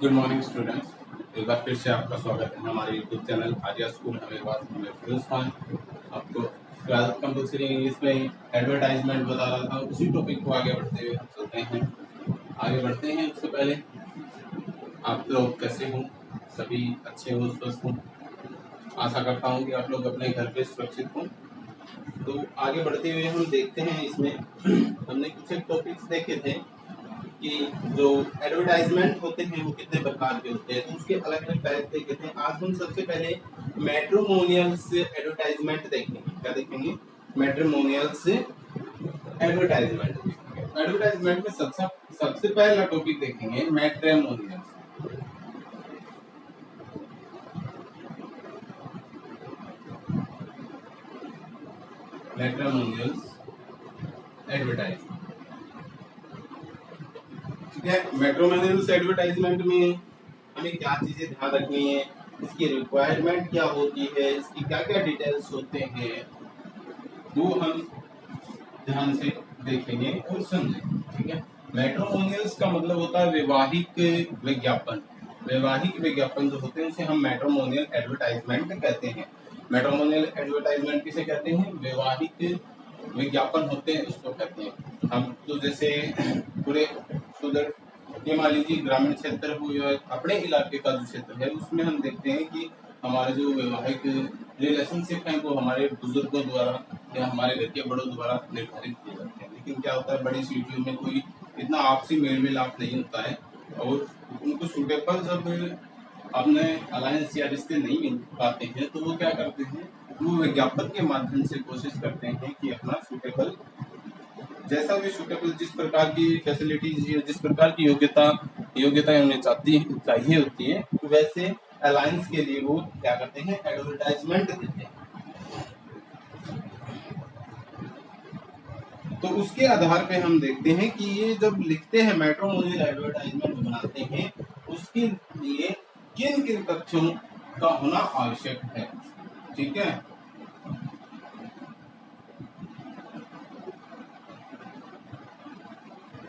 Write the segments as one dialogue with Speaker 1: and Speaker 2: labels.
Speaker 1: Good morning students. एक बार फिर से आपका स्वागत है हमारे यूट्यूब चैनल आर्या स्कूल अमीरबाद में। फिरोज खान आपको ट्वेल्थ कंपल्सरी इंग्लिश में एडवर्टाइजमेंट बता रहा था। उसी टॉपिक को आगे बढ़ते हुए हम चलते हैं। आगे बढ़ते हैं उससे पहले आप लोग कैसे हो? सभी अच्छे हो, स्वस्थ हो? आशा करता हूँ कि आप लोग अपने घर पे सुरक्षित हो। तो आगे बढ़ते हुए हम देखते हैं, इसमें हमने कुछ एक टॉपिक्स देखे थे कि जो एडवर्टाइजमेंट होते हैं वो कितने प्रकार के होते हैं, तो उसके अलग अलग टाइप देखे थे। आज हम सबसे पहले मैट्रिमोनियल्स एडवर्टाइजमेंट देखेंगे। क्या देखेंगे? Matrimonials advertisement. एडवर्टाइजमेंट में सबसे सबसे पहला टॉपिक देखेंगे मैट्रिमोनियल्स। मैट्रिमोनियल्स एडवर्टाइजमेंट, ठीक है। मैट्रिमोनियल्स एडवर्टाइजमेंट में हमें क्या चीजें ध्यान रखनी है, इसकी रिक्वायरमेंट क्या होती है, इसकी क्या क्या डिटेल्स होते हैं, वो हम ध्यान से देखेंगे और समझेंगे, ठीक है। मैट्रिमोनियल्स का मतलब होता है वैवाहिक विज्ञापन। वैवाहिक विज्ञापन जो होते हैं उसे हम मैट्रिमोनियल एडवर्टाइजमेंट कहते हैं। मैट्रिमोनियल एडवर्टाइजमेंट किसे कहते हैं? वैवाहिक विज्ञापन होते हैं उसको कहते हैं। हम तो जैसे पूरे सुदूर, ये मान लीजिए ग्रामीण क्षेत्र हो या अपने इलाके का जो क्षेत्र है, उसमें हम देखते हैं कि हमारे जो वैवाहिक रिलेशनशिप है वो हमारे बुजुर्गों द्वारा या हमारे घर के बड़ों द्वारा निर्धारित किए जाते हैं। लेकिन क्या होता है, बड़ी सिटियों में कोई इतना आपसी मेल मिलाप नहीं होता है और उनको सूटेबल जब अपने अलायंस या रिश्ते नहीं मिल पाते हैं तो वो क्या करते हैं, वो विज्ञापन के माध्यम से कोशिश करते हैं कि अपना सूटेबल, जैसा भी सूटेबल, जिस प्रकार की फैसिलिटीज या जिस प्रकार की योग्यता उन्हें चाहिए होती है, वैसे अलायंस के लिए वो क्या करते हैं, एडवर्टाइजमेंट देते हैं। तो उसके आधार पे हम देखते हैं कि ये जब लिखते हैं मैट्रिमोनियल एडवर्टाइजमेंट बनाते हैं, उसके लिए किन किन तथ्यों का होना आवश्यक है, ठीक है।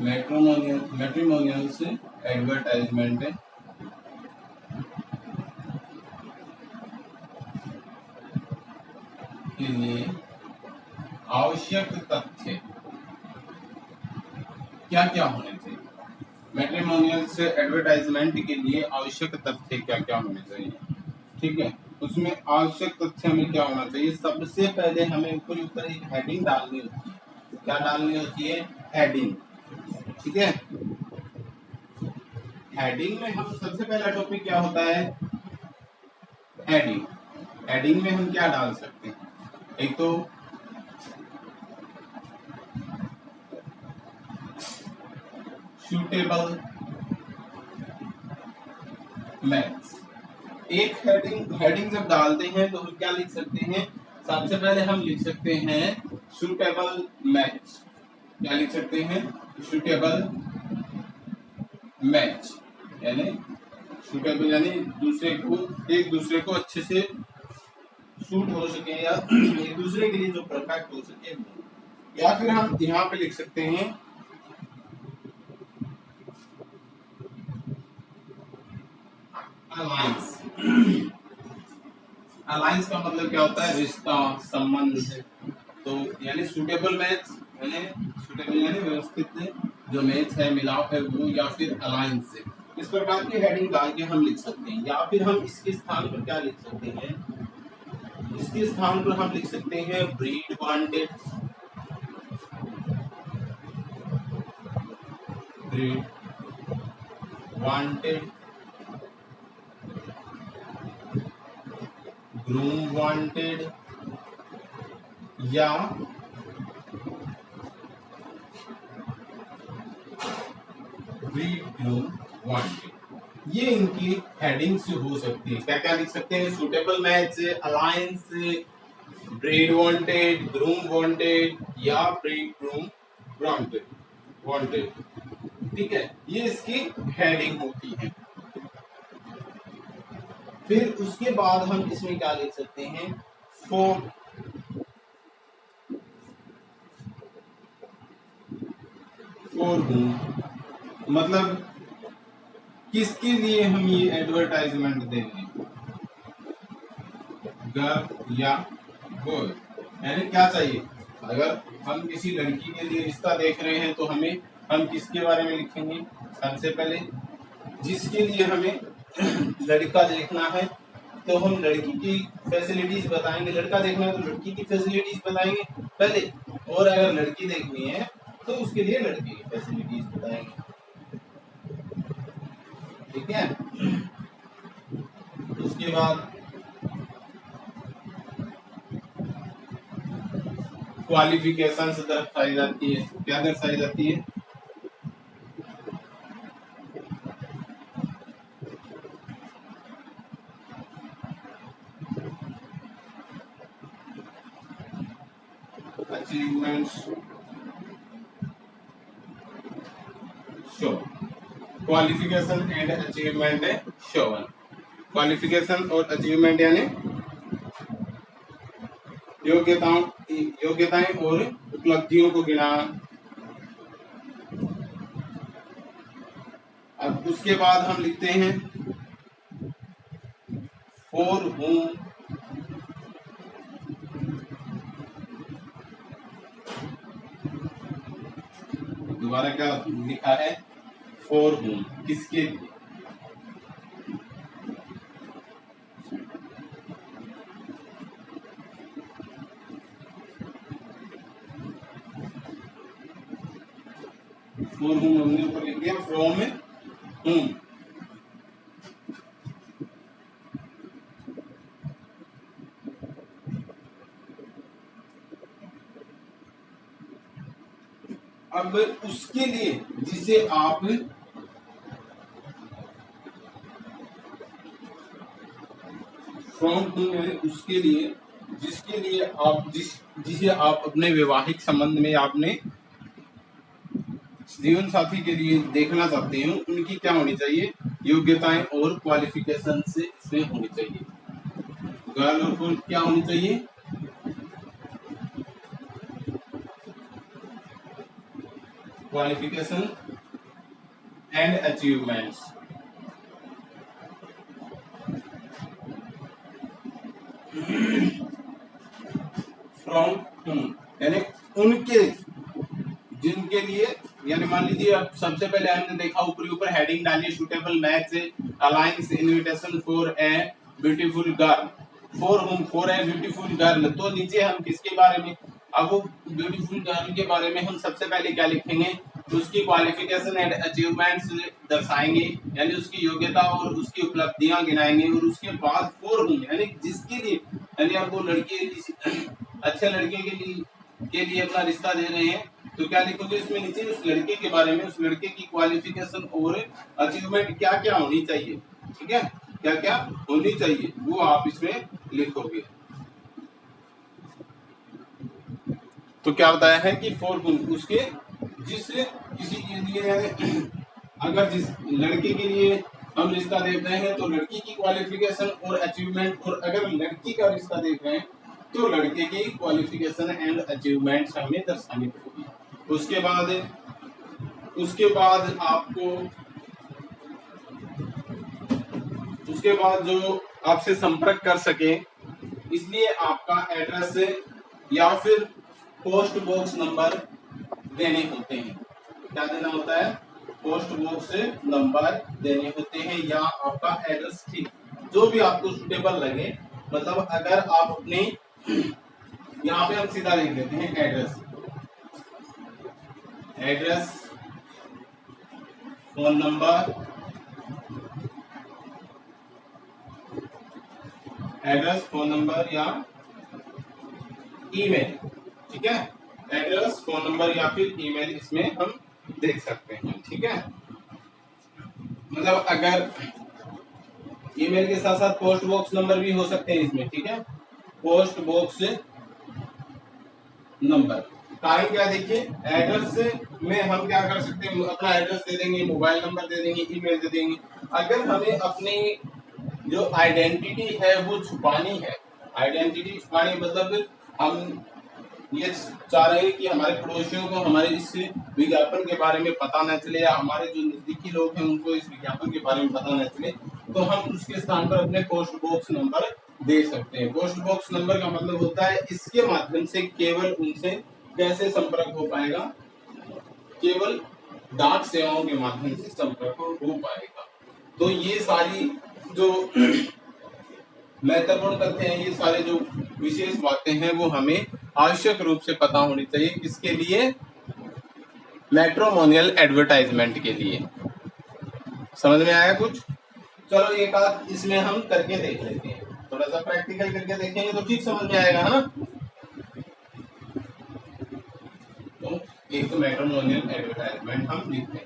Speaker 1: मैट्रिमोनियल से एडवर्टाइजमेंट के लिए आवश्यक तथ्य क्या क्या होने चाहिए? मैट्रिमोनियल से एडवर्टाइजमेंट के लिए आवश्यक तथ्य क्या क्या होने चाहिए, ठीक है। उसमें आवश्यक तथ्य में क्या होना चाहिए? सबसे पहले हमें ऊपर ऊपर एक हेडिंग डालनी होती है। क्या डालनी होती है? हेडिंग, ठीक है। हेडिंग में हम सबसे पहला टॉपिक क्या होता है? हेडिंग। हेडिंग में हम क्या डाल सकते हैं? एक तो सूटेबल मैच। एक हेडिंग जब डालते हैं तो हम क्या लिख सकते हैं? सबसे पहले हम लिख सकते हैं सूटेबल मैच। क्या लिख सकते हैं? सूटेबल मैच, यानी सूटेबल यानी एक दूसरे को अच्छे से सूट हो सके या एक दूसरे के लिए जो परफेक्ट हो सके। या फिर हम यहाँ पे लिख सकते हैं अलायंस। अलायंस का मतलब क्या होता है? रिश्ता, संबंध। तो यानी सूटेबल मैच, यानी सूटेबल यानी व्यवस्थित जो मैच है, मिलाप है वो, या फिर अलायंस से। इस प्रकार की हेडिंग डाल के हम लिख सकते हैं। या फिर हम इसके स्थान पर क्या लिख सकते हैं? इसके स्थान पर हम लिख सकते हैं breed wanted, breed wanted, groom wanted, या ब्रीड ग्रूम वांटेड। ये इनकी हेडिंग्स हो सकती है। क्या क्या लिख सकते हैं? Suitable match, alliance, breed wanted, groom wanted, या ब्रीड ग्रूम वांटेड, ठीक है। ये इसकी हेडिंग होती है। फिर उसके बाद हम इसमें क्या लिख सकते हैं? फॉर होम, मतलब किसके लिए हम ये एडवर्टाइजमेंट देंगे, गर्ल या बॉय, यानी क्या चाहिए। अगर हम किसी लड़की के लिए रिश्ता देख रहे हैं तो हम किसके बारे में लिखेंगे, सबसे पहले जिसके लिए हमें लड़का देखना है तो हम लड़की की फैसिलिटीज बताएंगे, लड़का देखना है तो लड़की की फैसिलिटीज बताएंगे पहले, और अगर लड़की देखनी है तो उसके लिए लड़के की फैसिलिटीज बताएंगे, ठीक है। उसके बाद क्वालिफिकेशन दर्शाई जाती है, क्या दर्शाई जाती है, achievements show, qualification and achievement Sovan. Qualification और अचीवमेंट यानी योग्यताएं और उपलब्धियों को गिना। अब उसके बाद हम लिखते हैं फॉर होम, दोबारा क्या लिखा है, फॉर होम, किसके लिए, फॉर होम हमने ऊपर लिख दिया, फ्रॉम होम। अब उसके लिए जिसे आप फ्रॉम होम है, उसके लिए जिसके लिए आप जिसे आप अपने वैवाहिक संबंध में आपने जीवन साथी के लिए देखना चाहते हैं, उनकी क्या होनी चाहिए, योग्यताएं और क्वालिफिकेशन से इसमें होनी चाहिए। गर्ल और बॉय क्या होनी चाहिए, qualification and achievements. From home यानी उनके, जिनके लिए, यानी मान लीजिए अब सबसे पहले हमने देखा ऊपर हेडिंग डाली, suitable match alliance invitation for a beautiful girl, for home, for a beautiful girl, तो नीचे हम किसके बारे में, अब वो ब्यूटीफुल गर्ल के बारे में हम सबसे पहले क्या लिखेंगे, उसकी क्वालिफिकेशन एंड अचीवमेंट्स दर्शाएंगे, यानी उसकी योग्यता और उसकी उपलब्धियां गिनाएंगे, और उसके बाद फॉर होम यानी जिसके लिए, यानी आप वो लड़के अच्छे लड़के के लिए अपना रिश्ता दे रहे हैं, तो क्या लिखोगे इसमें नीचे, उस लड़के के बारे में, उस लड़के की क्वालिफिकेशन और अचीवमेंट क्या क्या होनी चाहिए, ठीक है, क्या क्या होनी चाहिए वो आप इसमें लिखोगे। तो क्या बताया है कि फॉर उसके जिस किसी के लिए, अगर जिस लड़के के लिए हम रिश्ता देख रहे हैं तो लड़की की क्वालिफिकेशन और अचीवमेंट, और अगर लड़की का रिश्ता देख रहे हैं तो लड़के की क्वालिफिकेशन एंड अचीवमेंट्स हमें दर्शानी होगी। उसके बाद जो आपसे संपर्क कर सके, इसलिए आपका एड्रेस या फिर पोस्ट बॉक्स नंबर देने होते हैं। क्या देना होता है, पोस्ट बॉक्स नंबर देने होते हैं, या आपका एड्रेस, ठीक जो भी आपको सुटेबल लगे। मतलब अगर आप अपने, यहाँ पे हम सीधा लिख देते हैं एड्रेस, फोन नंबर, या ईमेल, ठीक है, एड्रेस, फोन नंबर या फिर ईमेल इसमें हम देख सकते हैं, ठीक है। मतलब अगर ईमेल के साथ साथ पोस्ट बॉक्स नंबर भी हो सकते हैं इसमें, ठीक है, पोस्ट बॉक्स नंबर। कारण क्या, देखिए एड्रेस में हम क्या कर सकते हैं, अपना एड्रेस दे देंगे, मोबाइल नंबर दे देंगे, ईमेल दे देंगे। अगर हमें अपनी जो आइडेंटिटी है वो छुपानी है, आइडेंटिटी छुपानी मतलब हम ये चाह रहे हैं कि हमारे पड़ोसियों को हमारे इस विज्ञापन के बारे में पता न चले, या हमारे जो नजदीकी लोग हैं उनको इस विज्ञापन के बारे में पता न चले, तो हम उसके स्थान पर अपने पोस्ट बॉक्स नंबर दे सकते हैं। पोस्ट बॉक्स नंबर का मतलब होता है इसके माध्यम से केवल उनसे कैसे संपर्क हो पाएगा, केवल डाक सेवाओं के माध्यम से संपर्क हो पाएगा। तो ये सारी जो महत्वपूर्ण तथ्य हैं, ये सारे जो विशेष बातें हैं वो हमें आवश्यक रूप से पता होनी चाहिए। किसके लिए? मैट्रिमोनियल एडवर्टाइजमेंट के लिए। समझ में आया कुछ? चलो एक आध इसमें हम करके देख लेते हैं, थोड़ा सा प्रैक्टिकल करके देखेंगे तो ठीक समझ में आएगा, है ना। तो एक तो मैट्रिमोनियल एडवर्टाइजमेंट हम लिखते हैं।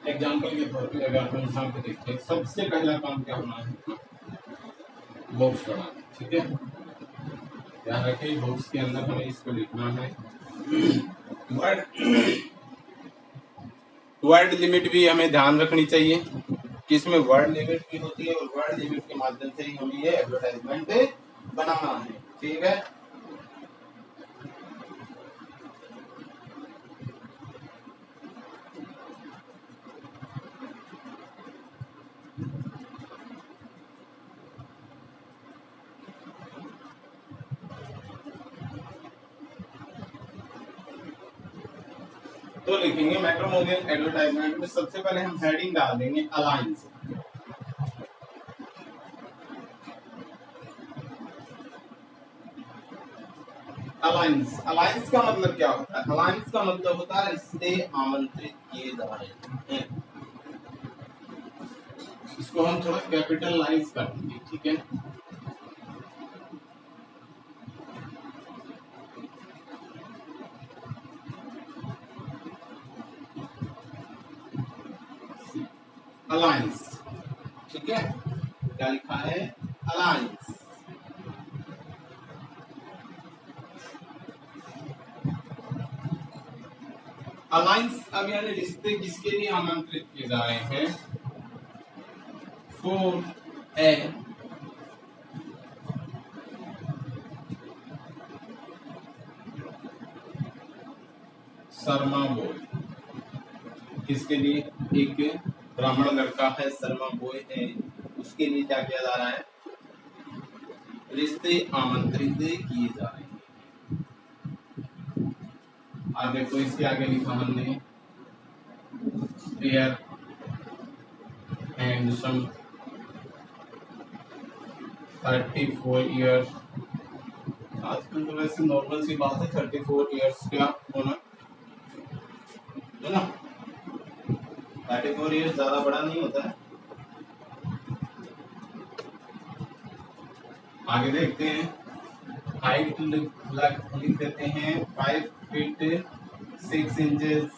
Speaker 1: एग्जाम्पल के तौर पे अगर हम यहाँ पे देखते हैं, सबसे पहला काम क्या होना है? बॉक्स बनाना, ठीक है। ध्यान रखिए बॉक्स के अंदर हमें इसको लिखना है। वर्ड लिमिट भी हमें ध्यान रखनी चाहिए कि इसमें वर्ड लिमिट भी होती है, और वर्ड लिमिट के माध्यम से ही हमें ये एडवर्टाइजमेंट बनाना है, ठीक है। तो लिखेंगे मैट्रिमोनियल एडवर्टाइजमेंट में सबसे पहले हम हेडिंग डाल देंगे अलायंस। अलायंस, अलायंस का मतलब क्या होता है? अलायंस का मतलब होता है रिश्ते आमंत्रित किए जा रहे हैं। इसको हम थोड़ा कैपिटलाइज कर देंगे, ठीक है। अलायंस, ठीक है। क्या लिखा है? अलायंस। अलायंस अब यानी रिश्ते किसके लिए आमंत्रित किए जा रहे हैं? For a Sharma boy. किसके लिए? एक ब्राह्मण लड़का है, शर्मा बॉय है, उसके लिए क्या किया जा रहा है? रिश्ते आमंत्रित किए जा रहे हैं। आगे तो इसके आगे लिखा हमने फेयर हैंडसम 34 ईयर्स। आजकल तो वैसे नॉर्मल सी बात है 34 ईयर्स क्या होना, है ना। 34 ईयर्स ज्यादा बड़ा नहीं होता है। आगे देखते हैं, हाइट लिख देते हैं 5 फीट 6 इंचेस।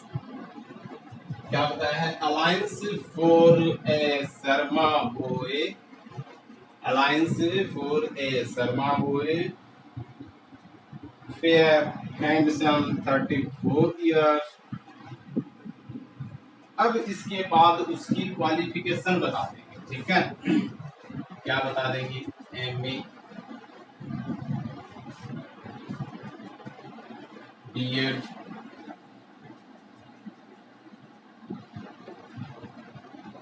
Speaker 1: क्या बताया है? Alliance for a Sharma boy, alliance for a Sharma boy, fair handsome 34 years. अब इसके बाद उसकी क्वालिफिकेशन बता देंगे, ठीक है। क्या बता देंगे? MA B.Ed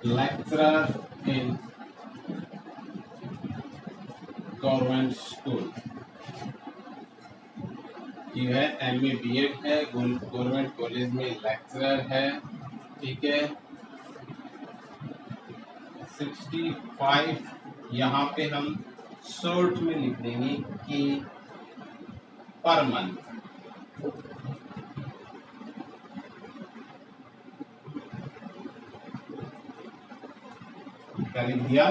Speaker 1: lecturer in government school. ये है MA B.Ed है, गवर्नमेंट कॉलेज में लेक्चरर है, ठीक है। 65 यहाँ पे हम शॉर्ट में लिख देंगे कि पर मंथ। क्या लिख दिया?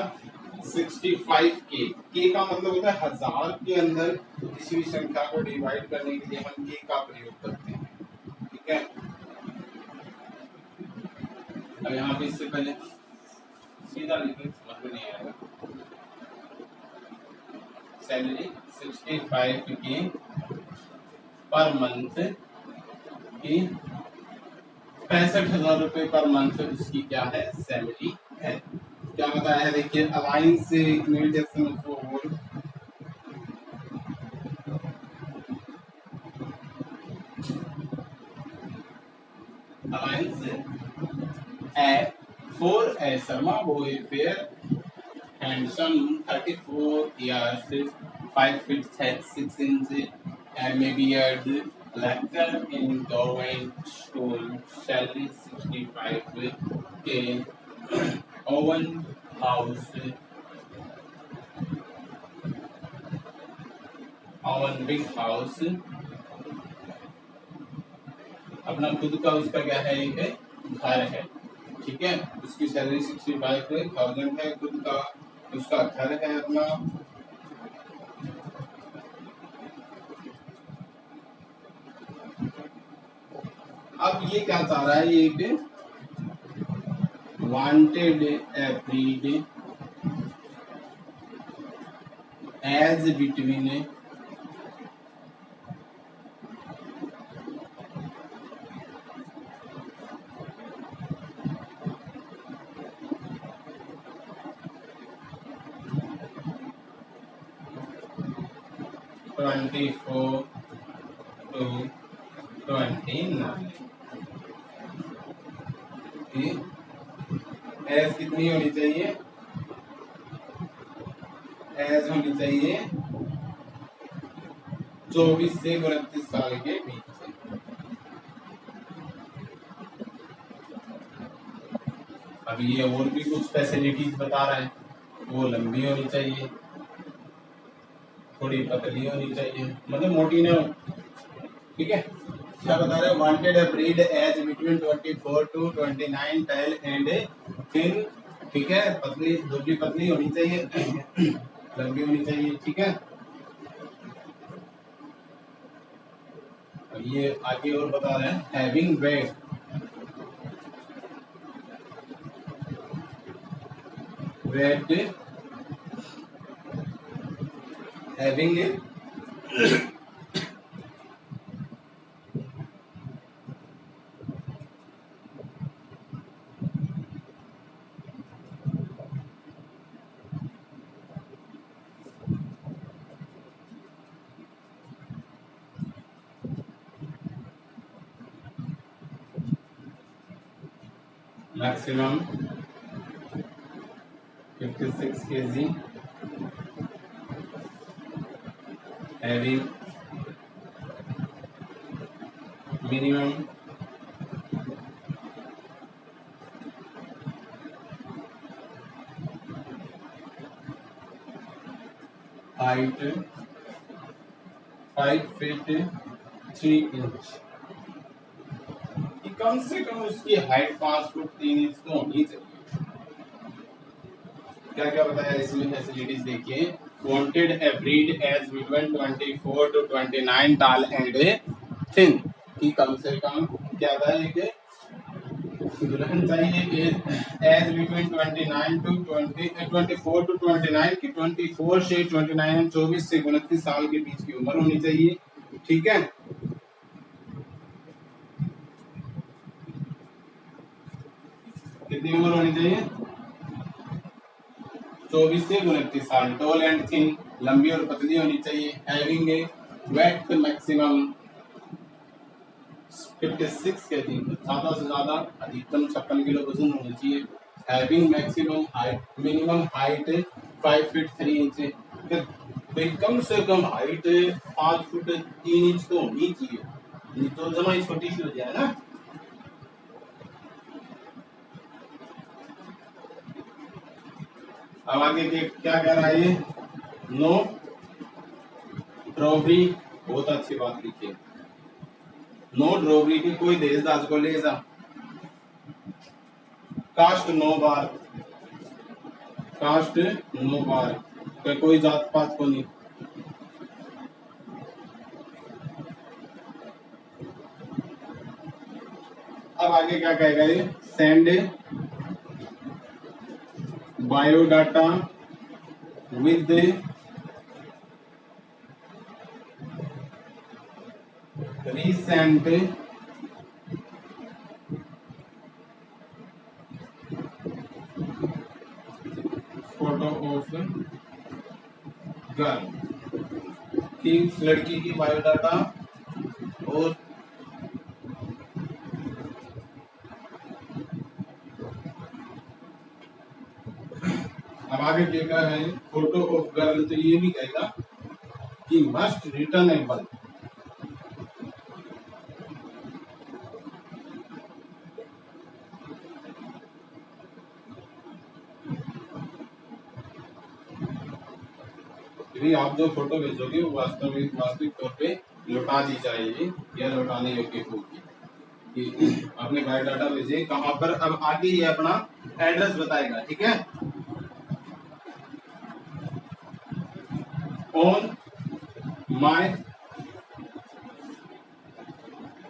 Speaker 1: 65 के का मतलब होता है 1000 के अंदर किसी भी संख्या को डिवाइड करने के लिए हम के का प्रयोग करते हैं, ठीक है। अब यहाँ पे इससे पहले सीधा लिखें, समझ में नहीं आएगा। सैलरी 65 की पर मंथ की 65,000 रुपए पर मंथ उसकी क्या है सैलरी है। क्या बताया है देखिए, alliance invitation for alliance a for a Sharma boy fair handsome 34 years 5 feet 6 inches and maybe a lecture in government school salary 65K own house own big house अपना खुद का उसका क्या है एक घर है, ठीक है। उसकी सैलरी 65,000 है, खुद का उसका घर है अपना। अब ये क्या चाह रहा है, एक वांटेड एवरीड एज बिटवीन 24 to 29 की एज कितनी होनी चाहिए, एज होनी चाहिए 24 से 29 साल के बीच से। अभी ये और भी कुछ फैसिलिटीज बता रहे हैं, वो लंबी होनी चाहिए, थोड़ी पतली होनी चाहिए, मतलब मोटी ना हो, ठीक है। क्या बता रहे हैं, wanted a bride age between 24 to 29 tall and thin, ठीक है। पतली, दुबली पतली होनी चाहिए, लंबी होनी चाहिए, ठीक है। अब ये आगे और बता रहे हैं, having wait having a maximum 56 kg, having minimum height 5 feet 3 inch, कम से कम उसकी हाइट 5 फुट 3 इंच तो होनी चाहिए। क्या क्या बताया इसमें फैसिलिटीज देखिए, wanted a bride age between 24 to 29 टाल एंड थिन, कि कम से कम क्या था, एक दुल्हन चाहिए एज बिटवीन 29 to 20 24 to 29 की 24 से 29 24 से 29 साल के बीच की उम्र होनी चाहिए, ठीक है। कितनी उम्र होनी चाहिए, 24 से 29 साल। टॉल एंड थिन, लंबी और पतली होनी चाहिए। हैविंग ए वेट मैक्सिमम 56 के दिन, ज्यादा से ज्यादा अधिकतम 56 किलो वजन होना चाहिए। Having maximum height, minimum height 5 feet 3 inch, कम से कम हाइट 5 फुट 3 इंच तो होनी चाहिए, नहीं तो जमा छोटी सी हो जाए ना। अब आगे के क्या कह रहा है ये, नो ड्रॉबरी, बहुत अच्छी बात लिखी है, नो ड्रॉबरी की कोई देश दास को ले जा, कास्ट नो बार, कास्ट नो बार, कोई जात पात को नहीं। अब आगे क्या कहेगा ये, send biodata with recent photo of girl की, उस लड़की की बायोडाटा और अब आगे देखा है फोटो ऑफ गर्ल, तो ये भी कहेगा कि मस्ट रिटर्नेबल, आप जो फोटो भेजोगे वो वास्तविक तौर पे लौटा दी जाएगी या लौटाने योग्य होगी। कि आपने बायोडाटा भेजे कहाँ पर, अब आगे ये अपना एड्रेस बताएगा, ठीक है। On my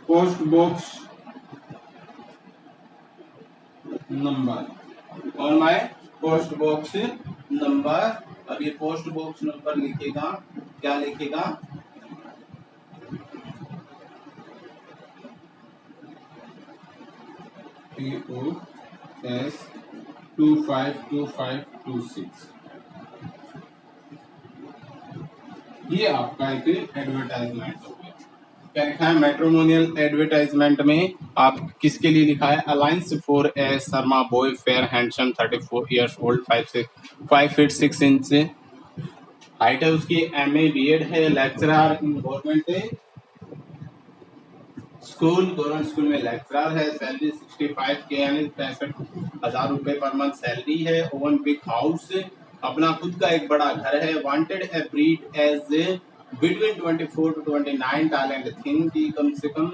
Speaker 1: post box number, on my post box number. अब ये पोस्ट बॉक्स नंबर लिखेगा, क्या लिखेगा, POS 252526। ये आपका एक एडवर्टाइजमेंट हो गया। क्या लिखा है मैट्रिमोनियल एडवर्टाइजमेंट में, आप किसके लिए लिखा है, alliance for a Sharma boy fair handsome 34 years old 5 feet 6 inch height है उसकी, MA BEd है, lecturer in government school, government school में लेक्चरर है, सैलरी 65 के यानी 65,000 रुपए पर मंथ सैलरी है, ओवन बिग हाउस, अपना खुद का एक बड़ा घर है, wanted a bride age between 24 to 29 talent thing की कम से कम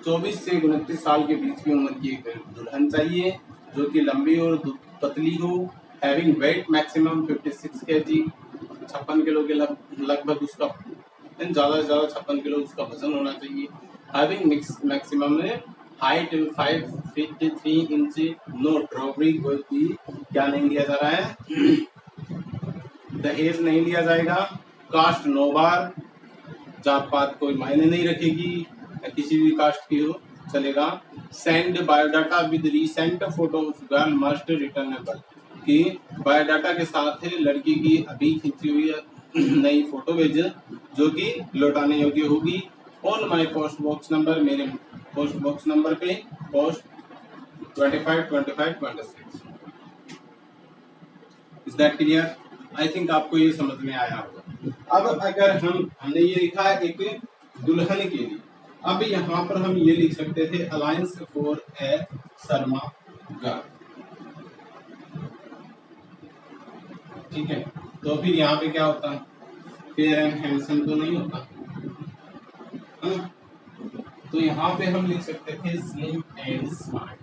Speaker 1: 24 से 29 साल के बीच की उम्र की एक दुल्हन चाहिए जो कि लंबी और पतली हो, having wait maximum 56 kg, 56 kilo के लगभग उसका, ज्यादा से ज्यादा 56 किलो उसका वजन होना चाहिए, having maximum height 5 feet 3 inch, no dowry, कोई क्या नहीं लिया जा रहा है, दहेज नहीं लिया जाएगा, कास्ट नो बार, जात पात कोई मायने नहीं रखेगी, किसी भी कास्ट की हो चलेगा, send biodata with recent photo of girl must returnable, कि बायोडाटा के साथ लड़की की अभी खींची हुई नई फोटो भेज जो कि लौटाने योग्य होगी, on my post box number, मेरे पोस्ट बॉक्स नंबर पे, post 252526। Is that clear? I think आपको ये समझ में आया होगा। अब अगर हमने ये लिखा है एक दुल्हन के लिए, अब यहाँ पर हम ये लिख सकते थे alliance for a Sharma girl, ठीक है। तो फिर यहाँ पे क्या होता है, फेयर एंड हैंडसम तो नहीं होता, तो यहाँ पे हम लिख सकते थे slim and smart,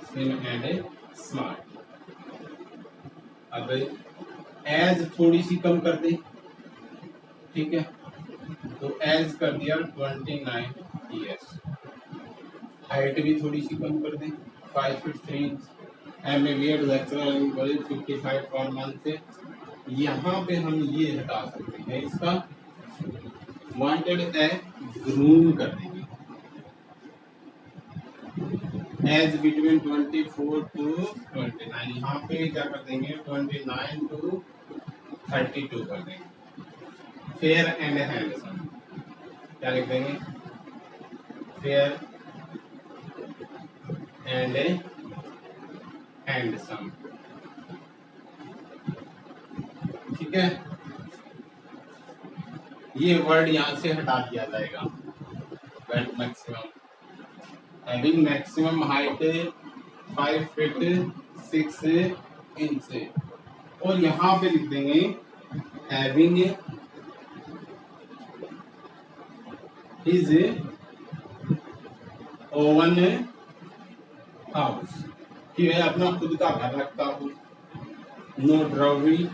Speaker 1: slim and smart. अब एज थोड़ी सी कम कर दे, ठीक है, तो एज कर दिया 29 ईयर्स, हाइट भी थोड़ी सी कम कर दे 5 feet 3 inch, MA BEd lecturer in college 55 per month. यहाँ पे हम ये हटा सकते हैं, इसका वांटेड ए ग्रूम कर देंगे, एज बिटवीन 24 to 29, यहाँ पे क्या कर देंगे 29 to 32 कर देंगे, फेयर एंड हैंडसम, क्या लिख देंगे, फेयर एंड हैंडसम, ठीक है। ये वर्ड यहाँ से हटा दिया जाएगा, wait maximum, having maximum height 5 feet 6 inch, और यहाँ पे लिख देंगे हैविंग हिज ओवन हाउस, कि मैं अपना खुद का घर रखता हूँ, नो ड्रॉबरी,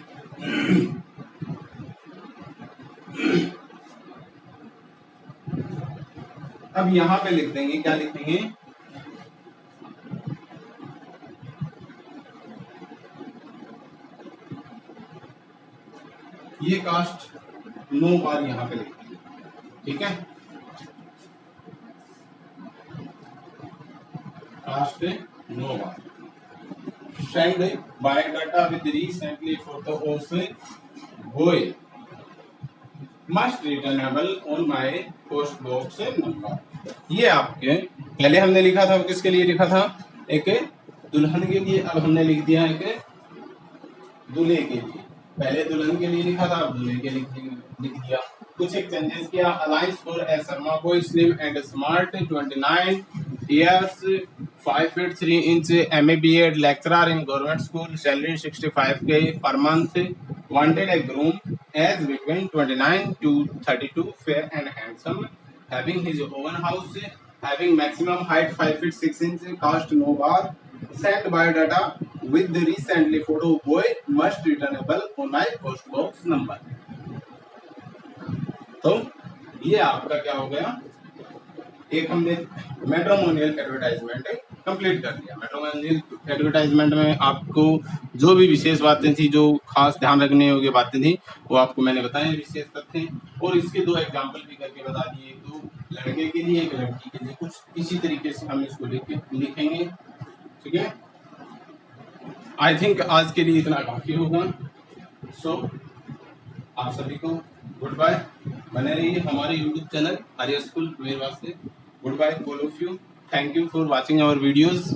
Speaker 1: अब यहाँ पे लिख देंगे, क्या लिखेंगे, ये कास्ट 9 बार यहाँ पे लिख दिया, ठीक है। Caste 9 bar. Send biodata with recently photo of boy must returnable on my post box number. ये आपके पहले हमने लिखा था, किसके लिए लिखा था, एक दुल्हन के लिए, अब हमने लिख दिया एक दूल्हे के लिए। पहले दुल्हन के लिए लिखा था, अब दूल्हे के लिए लिख दिया। कुछ एक चेंजेस किया। Alliance for a Sharma boy slim and smart 29 years 5 feet 3 inch MA BEd lecturer in government school, salary 65K per month, wanted a groom as between 29 to 32, fair and handsome, having his own house, having maximum height 5 feet 6 inch, cost no bar, sent biodata with the recently photo boy, must returnable on my post box number। तो ये आपका क्या हो गया, एक हमने matrimonial advertisement complete कर लिया। मैट्रिमोनियल एडवर्टाइजमेंट में आपको जो भी विशेष बातें थी, जो खास ध्यान रखने योग्य बातें थी, वो आपको मैंने बताया विशेष तथ्य, और इसके 2 एग्जाम्पल भी करके बता दिए, एक तो लड़के के लिए, एक लड़की के लिए। कुछ इसी तरीके से हम इसको लिखेंगे, ठीक है। आई थिंक आज के लिए इतना काफी होगा। सो आप सभी को गुड बाय। बने रहिए हमारे यूट्यूब चैनल आर्य स्कूल मेरे वास्ते। Goodbye all of you. Thank you for watching our videos.